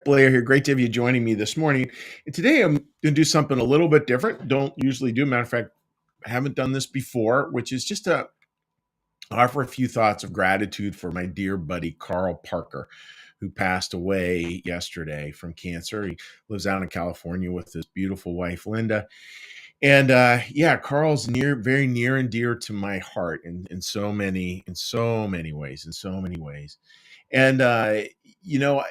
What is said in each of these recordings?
Blair here. Great to have you joining me this morning. And today I'm going to do something a little bit different. Don't usually do. Matter of fact, I haven't done this before, which is just to offer a few thoughts of gratitude for my dear buddy Carl Parker, who passed away yesterday from cancer. He lives out in California with his beautiful wife Linda, and yeah, Carl's very near and dear to my heart in so many ways, and you know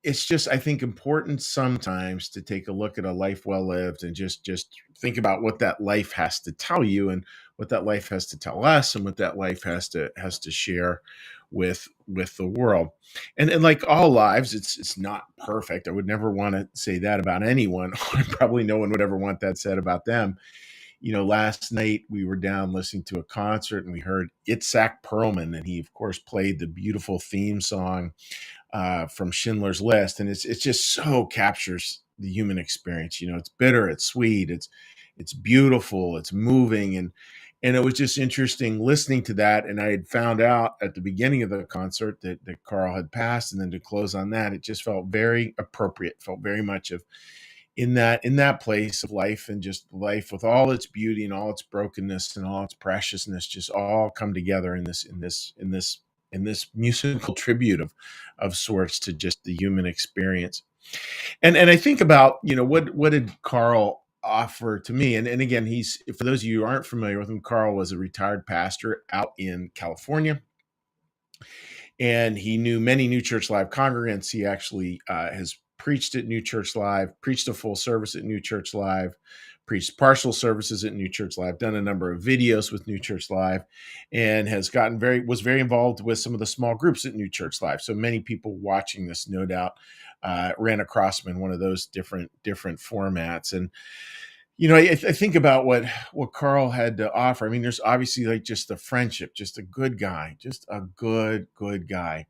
it's just I think important sometimes to take a look at a life well lived and just think about what that life has to tell you and what that life has to tell us and what that life has to share with the world. And like all lives, it's not perfect. I would never want to say that about anyone. Probably no one would ever want that said about them. Last night we were down listening to a concert and we heard Itzhak Perlman, and he of course played the beautiful theme song from Schindler's List, and it just so captures the human experience. It's bitter, it's sweet, it's beautiful, it's moving, and it was just interesting listening to that. And I had found out at the beginning of the concert that Carl had passed, and then to close on that, it just felt very appropriate. Felt very much of in that place of life, and just life with all its beauty and all its brokenness and all its preciousness just all come together in this musical tribute of sorts to just the human experience. And I think about, what did Carl offer to me? And again, he's, for those of you who aren't familiar with him, Carl was a retired pastor out in California, and he knew many New Church Live congregants. He actually has preached at New Church Live, preached a full service at New Church Live, preached partial services at New Church Live, done a number of videos with New Church Live, and was very involved with some of the small groups at New Church Live. So many people watching this, no doubt, ran across him in one of those different formats. And I think about what Carl had to offer. I mean, there's obviously like just the friendship, just a good guy, just a good guy,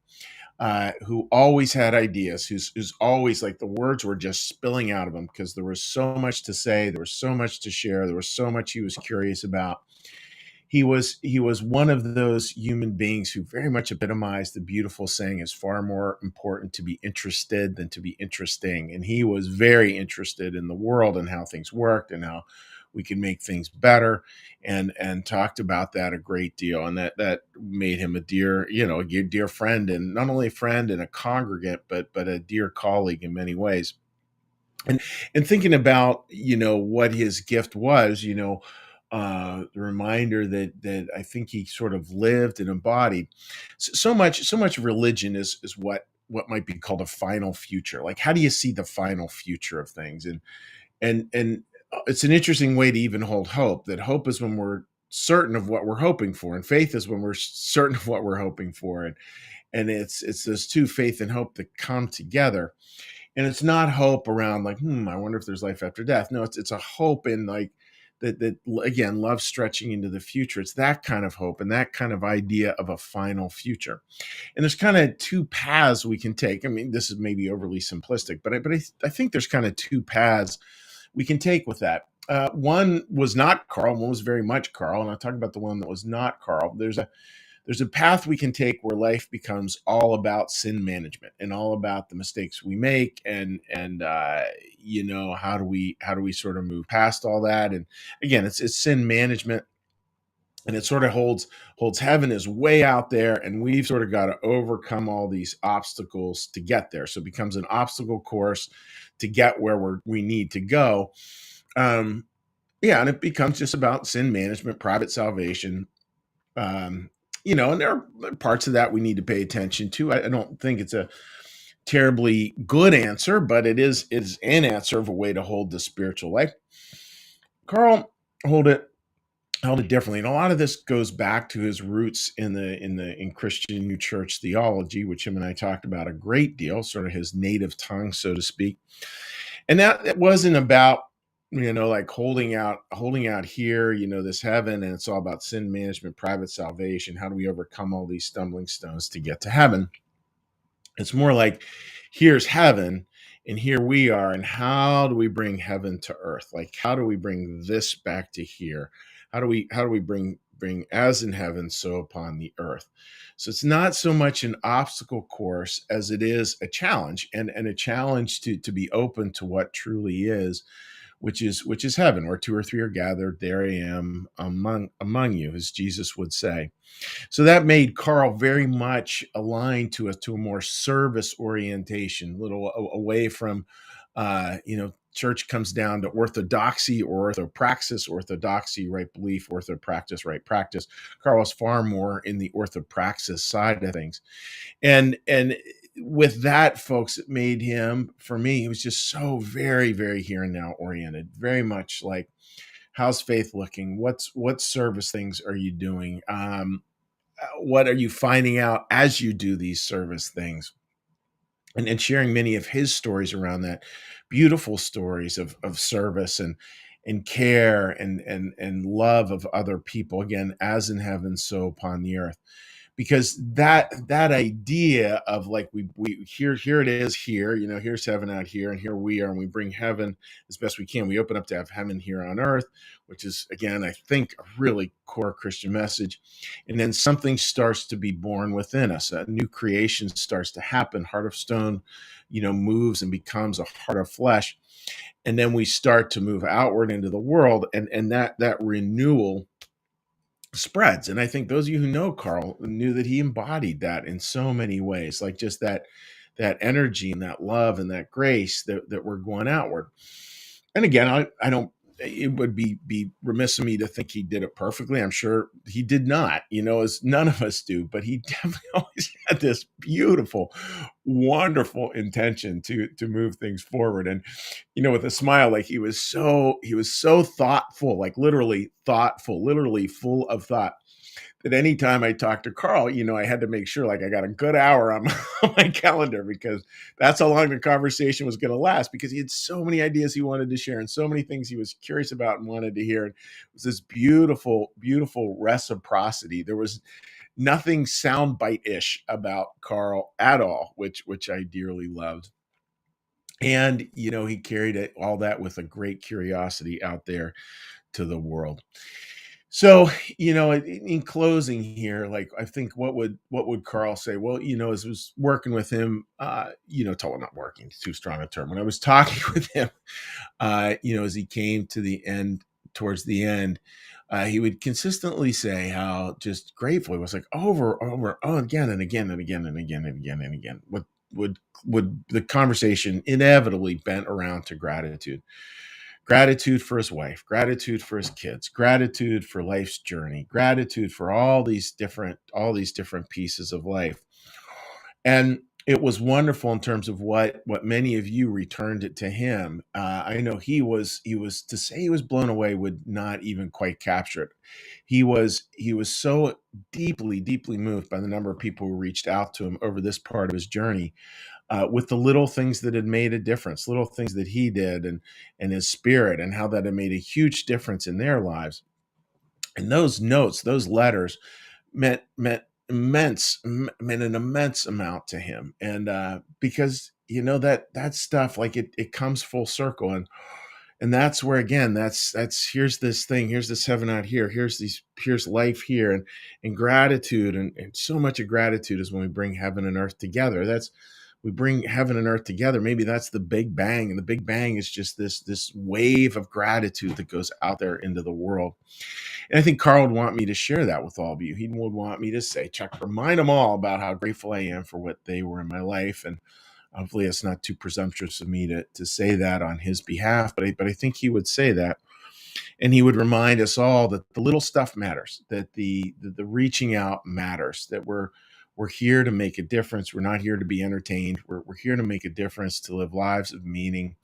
who always had ideas, who's always like the words were just spilling out of him because there was so much to say, there was so much to share, there was so much he was curious about. He was one of those human beings who very much epitomized the beautiful saying, "It's far more important to be interested than to be interesting." And he was very interested in the world and how things worked and how we can make things better, and talked about that a great deal. And that made him a dear friend, and not only a friend and a congregant, but a dear colleague in many ways. And thinking about what his gift was, the reminder that I think he sort of lived and embodied. So much of religion is what might be called a final future. Like, how do you see the final future of things? And it's an interesting way to even hold hope. That hope is when we're certain of what we're hoping for, and faith is when we're certain of what we're hoping for. And it's those two, faith and hope, that come together. And it's not hope around like, I wonder if there's life after death. No, it's a hope in like that again, love stretching into the future. It's that kind of hope and that kind of idea of a final future. And there's kind of two paths we can take. I mean, this is maybe overly simplistic, but I think there's kind of two paths we can take with that. One was not Carl, one was very much Carl, and I'll talk about the one that was not Carl. There's a path we can take where life becomes all about sin management and all about the mistakes we make, and how do we sort of move past all that. And again, it's sin management, and it sort of holds heaven is way out there, and we've sort of got to overcome all these obstacles to get there. So it becomes an obstacle course to get where we need to go. um yeah, and it becomes just about sin management, private salvation. And there are parts of that we need to pay attention to. I don't think it's a terribly good answer, but it is an answer of a way to hold the spiritual life. Carl hold it held it differently, and a lot of this goes back to his roots in Christian New Church theology, which him and I talked about a great deal, sort of his native tongue, so to speak. And that it wasn't about like holding out here, this heaven, and it's all about sin management, private salvation. How do we overcome all these stumbling stones to get to heaven? It's more like, here's heaven and here we are, and how do we bring heaven to earth? Like, how do we bring this back to here? How do we bring bring as in heaven, so upon the earth. So it's not so much an obstacle course as it is a challenge, and a challenge to be open to what truly is, which is heaven, where two or three are gathered, there I am among you, as Jesus would say. So that made Karl very much aligned to a more service orientation, a little away from, church comes down to orthodoxy or orthopraxis, orthodoxy, right belief, orthopractice, right practice. Karl was far more in the orthopraxis side of things. And with that, folks, it made him, for me, he was just so very, very here and now oriented, very much like, how's faith looking? What service things are you doing? What are you finding out as you do these service things? And sharing many of his stories around that, beautiful stories of service and care and love of other people, again, as in heaven, so upon the earth. Because that idea of, like, we here it is here, here's heaven out here, and here we are, and we bring heaven as best we can. We open up to have heaven here on earth, which is, again, I think, a really core Christian message. And then something starts to be born within us. A new creation starts to happen. Heart of stone, moves and becomes a heart of flesh. And then we start to move outward into the world, and that renewal spreads. And I think those of you who know Karl knew that he embodied that in so many ways, like just that energy and that love and that grace that we're going outward. And again, I don't, it would be remiss of me to think he did it perfectly. I'm sure he did not, as none of us do, but he definitely always had this beautiful, wonderful intention to move things forward. And, with a smile, like, he was so thoughtful, like literally thoughtful, literally full of thought, that anytime I talked to Karl, I had to make sure, like, I got a good hour on on my calendar, because that's how long the conversation was going to last, because he had so many ideas he wanted to share and so many things he was curious about and wanted to hear. And it was this beautiful, beautiful reciprocity. There was nothing soundbite-ish about Karl at all, which I dearly loved. And, he carried all that with a great curiosity out there to the world. So, in closing here, like, I think, what would Karl say? Well, as I was working with him, not working, it's too strong a term. When I was talking with him, as he came to the end, towards the end, he would consistently say how just grateful he was, like, over, oh, again and again and again and again and again and again. Would the conversation inevitably bent around to gratitude? Gratitude for his wife, gratitude for his kids, gratitude for life's journey, gratitude for all these different pieces of life. And it was wonderful in terms of what many of you returned it to him. I know he was to say he was blown away would not even quite capture it. He was so deeply, deeply moved by the number of people who reached out to him over this part of his journey, with the little things that had made a difference, little things that he did, and his spirit, and how that had made a huge difference in their lives. And those notes, those letters, meant an immense amount to him. And because, that stuff, like, it comes full circle. And that's where, again, that's here's this thing, here's this heaven out here, here's life here, and gratitude, and so much of gratitude is when we bring heaven and earth together. We bring heaven and earth together. Maybe that's the Big Bang, and the Big Bang is just this wave of gratitude that goes out there into the world. And I think Karl would want me to share that with all of you. He would want me to say, Chuck, remind them all about how grateful I am for what they were in my life. And hopefully it's not too presumptuous of me to say that on his behalf, but I think he would say that. And he would remind us all that the little stuff matters, that the reaching out matters, that we're here to make a difference. We're not here to be entertained. We're here to make a difference, to live lives of meaning,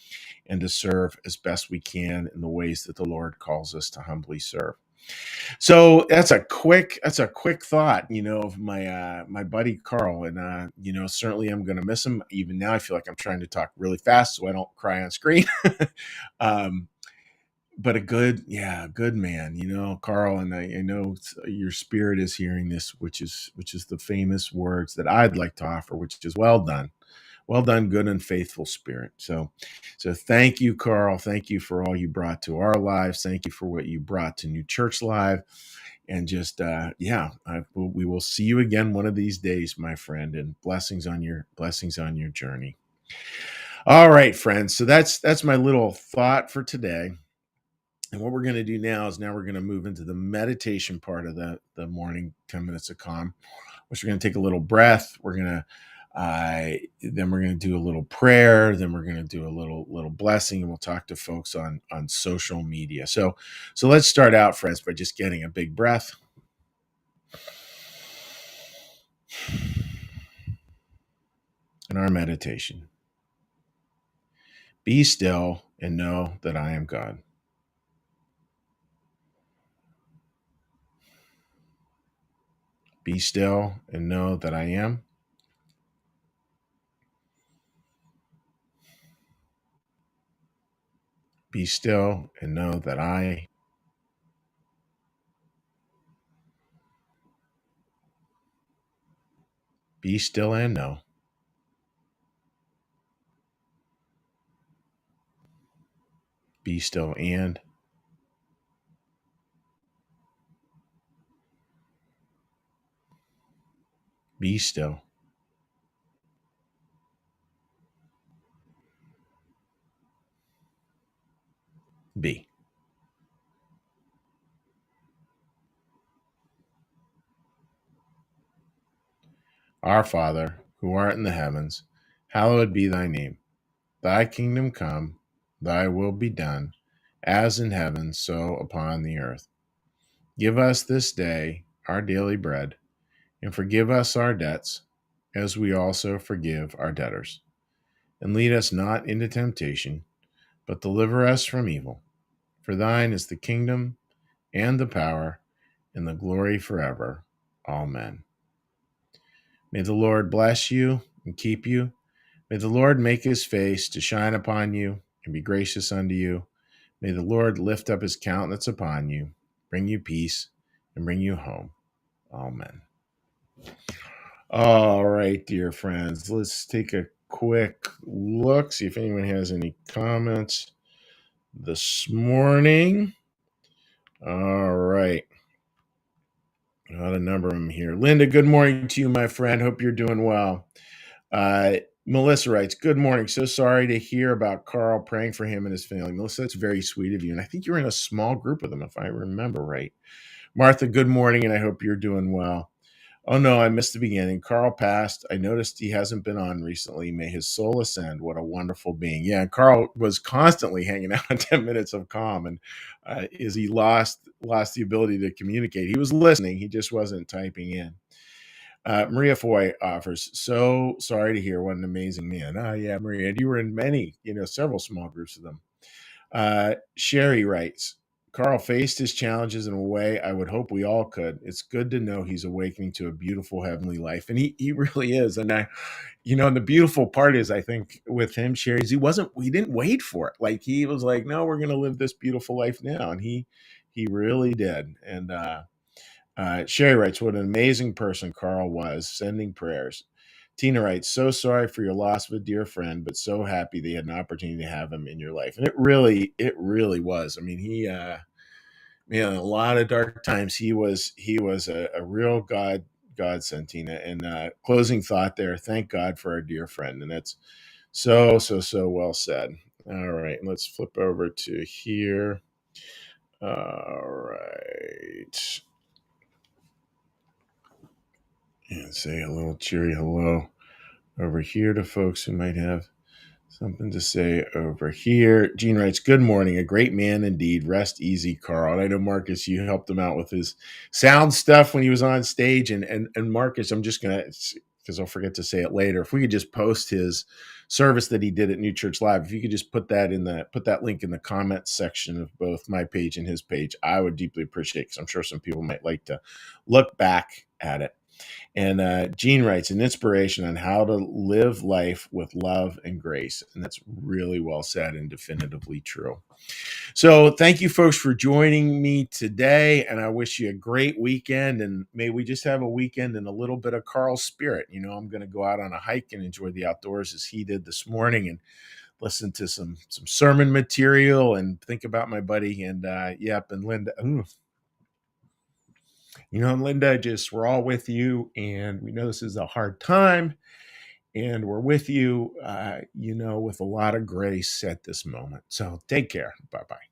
and to serve as best we can in the ways that the Lord calls us to humbly serve. So that's a quick thought, of my buddy Karl. And certainly I'm going to miss him. Even now, I feel like I'm trying to talk really fast so I don't cry on screen. um, but a good man, Karl. And I know your spirit is hearing this, which is the famous words that I'd like to offer, which is, well done, good and faithful spirit. So thank you, Karl. Thank you for all you brought to our lives. Thank you for what you brought to New Church Live. and just we will see you again one of these days, my friend, and blessings on your journey. All right, friends. So that's my little thought for today. And what we're going to do now is we're going to move into the meditation part of the morning 10 minutes of calm, which we're going to take a little breath. We're going to then we're going to do a little prayer. Then we're going to do a little blessing, and we'll talk to folks on social media. So let's start out, friends, by just getting a big breath. In our meditation, be still and know that I am God. Be still and know that I am. Be still and know that I. Be still and know. Be still and. Be still. Be. Our Father, who art in the heavens, hallowed be thy name. Thy kingdom come, thy will be done, as in heaven, so upon the earth. Give us this day our daily bread, and forgive us our debts, as we also forgive our debtors. And lead us not into temptation, but deliver us from evil. For thine is the kingdom, and the power, and the glory forever. Amen. May the Lord bless you and keep you. May the Lord make his face to shine upon you and be gracious unto you. May the Lord lift up his countenance upon you, bring you peace, and bring you home. Amen. All right, dear friends, let's take a quick look, see if anyone has any comments this morning. All right. Got a number of them here. Linda, good morning to you, my friend. Hope you're doing well. Melissa writes, good morning. So sorry to hear about Karl, praying for him and his family. Melissa, that's very sweet of you. And I think you're in a small group with them, if I remember right. Martha, good morning, and I hope you're doing well. Oh no, I missed the beginning. Karl passed. I noticed he hasn't been on recently. May his soul ascend. What a wonderful being. Yeah, Karl was constantly hanging out on 10 minutes of calm, and as he lost the ability to communicate. He was listening. He just wasn't typing in. Maria Foy offers, so sorry to hear what an amazing man. Oh yeah, Maria, you were in many, several small groups of them. Sherry writes, Karl faced his challenges in a way I would hope we all could. It's good to know he's awakening to a beautiful heavenly life. And he really is. And and the beautiful part is, I think, with him, Sherry, is he didn't wait for it. Like, he was like, no, we're going to live this beautiful life now. And he really did. And, Sherry writes, what an amazing person Karl was, sending prayers. Tina writes, so sorry for your loss of a dear friend, but so happy that you had an opportunity to have him in your life. And it really was. I mean, he, in a lot of dark times, he was a real godsend, Tina. And closing thought there, thank God for our dear friend. And that's so well said. All right, let's flip over to here. All right. And say a little cheery hello over here to folks who might have something to say over here. Gene writes, good morning. A great man indeed. Rest easy, Karl. And I know, Marcus, you helped him out with his sound stuff when he was on stage. And Marcus, I'm just going to, because I'll forget to say it later, if we could just post his service that he did at New Church Live, if you could just put that link in the comments section of both my page and his page, I would deeply appreciate it, because I'm sure some people might like to look back at it. And Gene writes, an inspiration on how to live life with love and grace. And that's really well said and definitively true. So thank you, folks, for joining me today. And I wish you a great weekend. And may we just have a weekend in a little bit of Karl's spirit. I'm going to go out on a hike and enjoy the outdoors as he did this morning, and listen to some sermon material and think about my buddy. And and Linda. Ooh. Linda, just we're all with you, and we know this is a hard time, and we're with you, with a lot of grace at this moment. So take care. Bye bye.